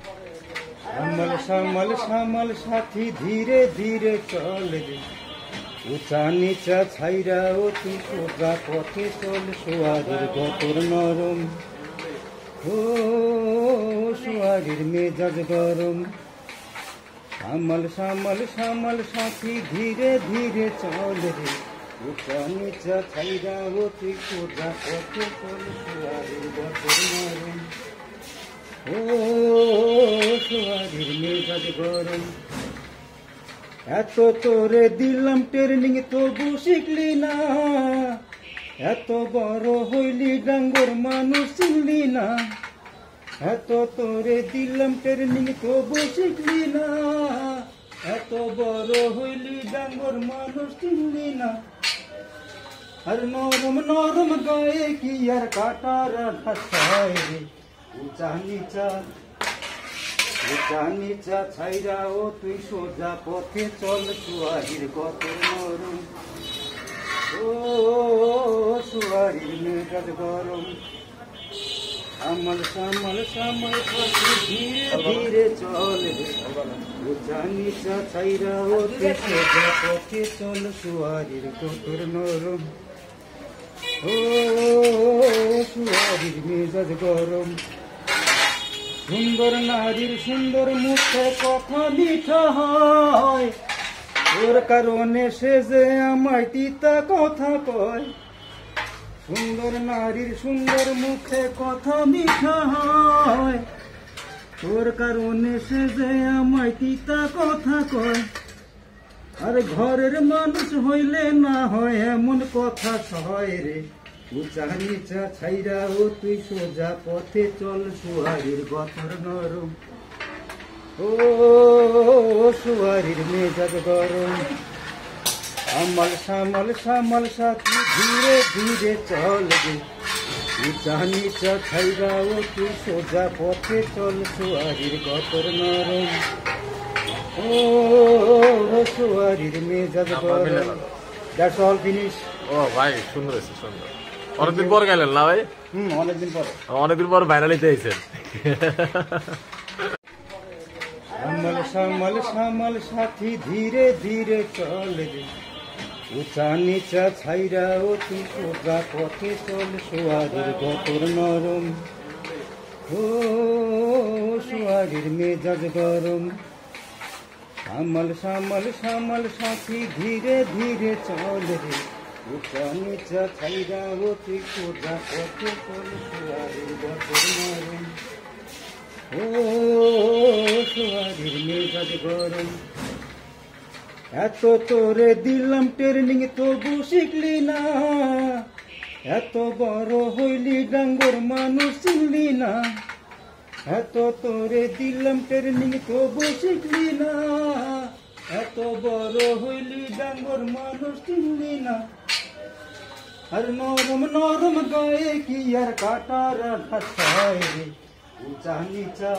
শ্যামল শ্যামল শ্যামল সাথী ধীরে ধীরে চল রে, উঁচা নিচা ছাইরা অতি সোজা পথে চল, সোয়ারের গতর নরম, ও সোয়ারের মেজাজ গরম। শ্যামল শ্যামল শ্যামল সাথী ধীরে ধীরে চল রে, উঁচা নিচা ছাইরা অতি সোজা পথে চল, সোয়ারের গতর নরম, ও সোয়ারের মেজাজ গরম। এত তোরে দিলাম ট্রেনিং তবু শিখলি না, এত বড় হইলি ডাঙ্গর মানুষ চিনলি না। এত তোরে দিলাম ট্রেনিং তবু শিখলি না, এত বড় হইলি ডাঙ্গর মানুষ চিনলি না। আর নরম নরম গায়ে কি আর কাটার ঘাসায় রে, উঁচা নিচা উঁচা নিচা ছাইরা ও তুই সোজা পথে চল, সোয়ারির গতর নরম, ও সোয়ারির মেজাজ গরম। শ্যামল শ্যামল শ্যামল সাথী ধীরে ধীরে চল রে, উঁচা নিচা ছাইরা ও তুই সোজা পথে চল, সোয়ারির গতর নরম, ও সোয়ারির মেজাজ গরম। সুন্দর নারীর সুন্দর মুখে কথা মিঠা হয়, ওর কারণে সে যে আমায় তিতা কথা কয়। সুন্দর নারীর সুন্দর মুখে কথা মিঠা হয়, ওর কারণে সে যে আমায় তিতা কথা কয়। আর ঘরের মানুষ হইলে না হয় এমন কথা সয় রে, উঁচা নিচা ছাইরা ও তুই সোজা পথে চল, সোয়ারির গতর নরম, ও সোয়ারির মেজাজ গরম। শ্যামল শ্যামল শ্যামল সাথী ধীরে ধীরে চল রে, উঁচা নিচা ছাইরা ও তুই সোজা পথে চল, সোয়ারির গতর নরম, ও সোয়ারির মেজাজ গরম। That's all finish. ও ভাই সুন্দর হয়েছে, সুন্দর। অনেকদিন পর গেলেন না ভাই? অনেকদিন পর ভাইরালিতে আইছেন। শ্যামল শ্যামল শ্যামল সাথী ধীরে ধীরে চল রে, উঁচা নিচা ছাইরা ও তুই সোজা পথে চল, সোয়ারির গতর নরম, ও সোয়ারির মেজাজ গরম। শ্যামল শ্যামল শ্যামল সাথী ধীরে ধীরে চল রে, উঁচা নিচা ছাইরা ও তুই সোজা পথে চল, সোয়ারির গতর নরম, ও সোয়ারির মেজাজ গরম। এত তোরে দিলাম ট্রেনিং তবু শিখলি না, এত বড় হইলি ডাঙ্গর মানুষ চিনলি না। এত তোরে দিলাম ট্রেনিং তবু শিখলি না, এত বড় হইলি ডাঙ্গর মানুষ চিনলি না। আর নরম নরম গায়ে কি আর কাটার ঘাসায় রে, উঁচা নিচা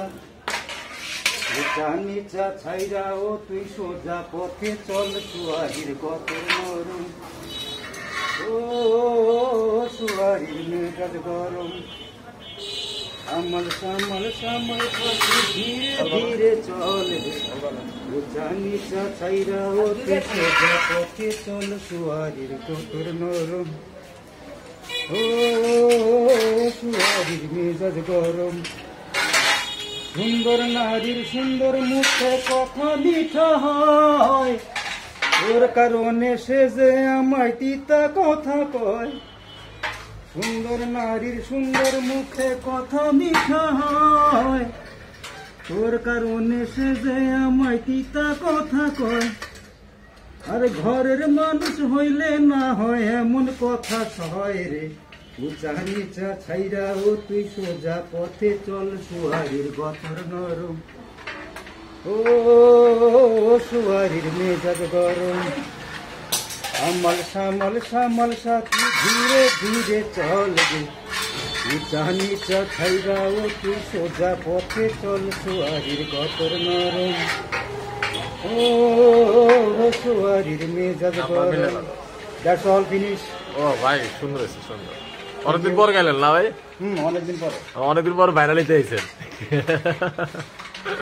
উঁচা নিচা ছাইরা ও তুই সোজা পথে চল, সোয়ারির গতর নরম, ও সোয়ারির মেজাজ গরম। শ্যামল শ্যামল শ্যামল সাথী ধীরে ধীরে চল রে, উঁচা নিচা ছাইরা ও তুই সোজা পথে চল, সোয়ারির গতর নরম, ও সোয়ারির মেজাজ গরম। সুন্দর নারীর সুন্দর মুখে কথা মিঠা হয়, ওর কারণে সে যে আমায় তিতা কথা কয়। সুন্দর নারীর সুন্দর মুখে কথা মিঠা হয়, ওর কারণে সে যে আমায় তিতা কথা কয়। আর ঘরের মানুষ হইলে না হয় এমন কথা সয় রে, উঁচা নিচা ছাইরা ও তুই সোজা পথে চল, সোয়ারির গতর নরম, ও সোয়ারির মেজাজ গরম। শ্যামল শ্যামল শ্যামল সাথী ধীরে ধীরে চল রে, উঁচা নিচা ছাইরা ও তুই সোজা পথে চল, সোয়ারির গতর নরম, ও সোয়ারির মেজাজ গরম। That's all finish. ও ভাই সুন্দর হয়েছে, সুন্দর। অনেকদিন পর গেলেন না ভাই? অনেকদিন পর ভাইরালিতে আইছেন।